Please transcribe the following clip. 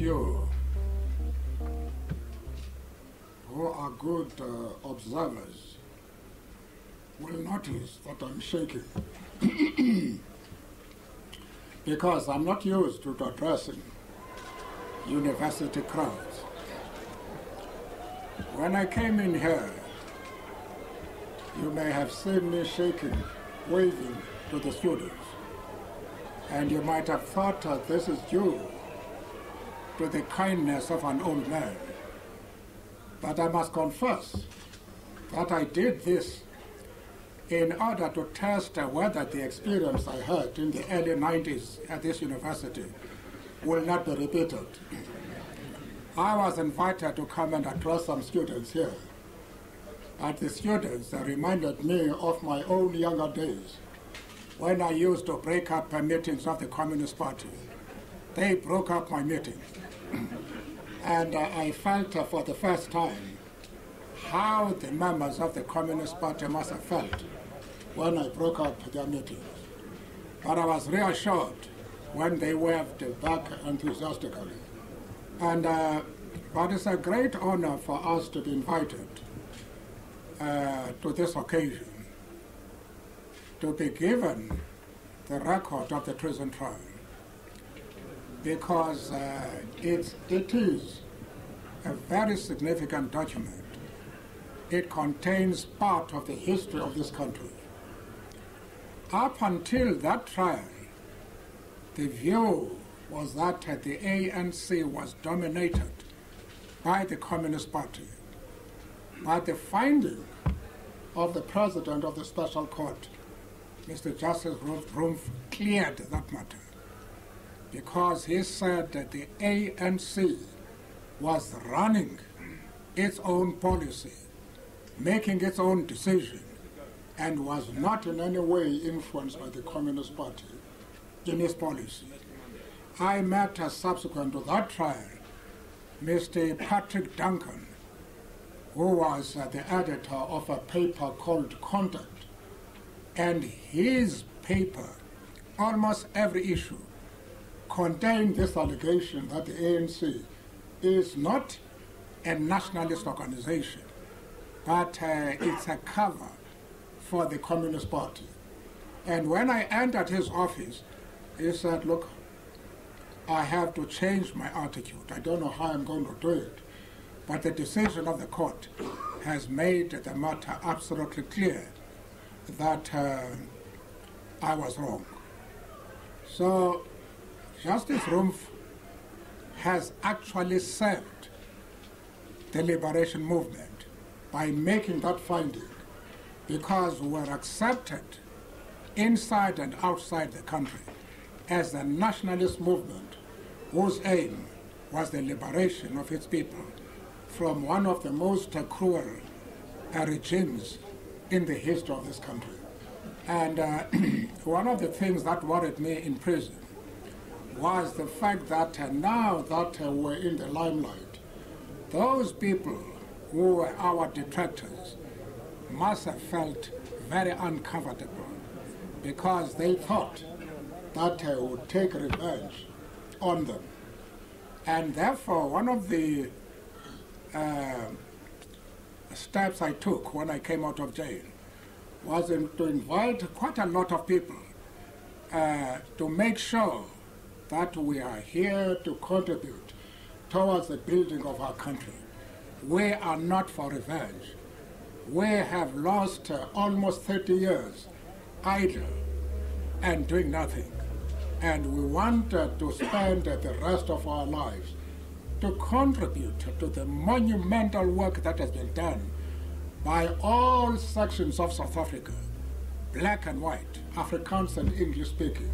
you who are good observers will notice that I'm shaking because I'm not used to addressing university crowds. When I came in here, you may have seen me shaking, waving to the students, and you might have thought that this is due to the kindness of an old man. But I must confess that I did this in order to test whether the experience I had in the early 90s at this university will not be repeated. I was invited to come and address some students here, and the students reminded me of my own younger days when I used to break up meetings of the Communist Party. They broke up my meetings. And I felt for the first time how the members of the Communist Party must have felt when I broke up their meetings. But I was reassured when they waved back enthusiastically. And but it's a great honor for us to be invited to this occasion to be given the record of the treason trial, because it is a very significant document. It contains part of the history of this country. Up until that trial, the view was that the ANC was dominated by the Communist Party. But the finding of the president of the special court, Mr. Justice Rumpf, cleared that matter, because he said that the ANC was running its own policy, making its own decision, and was not in any way influenced by the Communist Party in its policy. I met, subsequent to that trial, Mr. Patrick Duncan, who was the editor of a paper called Contact, and his paper, almost every issue, contained this allegation that the ANC is not a nationalist organization, but it's a cover for the Communist Party. And when I entered his office, he said, look, I have to change my attitude. I don't know how I'm going to do it, but the decision of the court has made the matter absolutely clear that I was wrong. So Justice Rumpf has actually served the liberation movement by making that finding, because we were accepted inside and outside the country as a nationalist movement whose aim was the liberation of its people from one of the most cruel regimes in the history of this country. And one of the things that worried me in prison was the fact that now that we're in the limelight, those people who were our detractors must have felt very uncomfortable, because they thought that I would take revenge on them. And therefore, one of the steps I took when I came out of jail was to invite quite a lot of people to make sure that we are here to contribute towards the building of our country. We are not for revenge. We have lost almost 30 years idle and doing nothing. And we want to spend the rest of our lives to contribute to the monumental work that has been done by all sections of South Africa, black and white, Afrikaans and English speaking.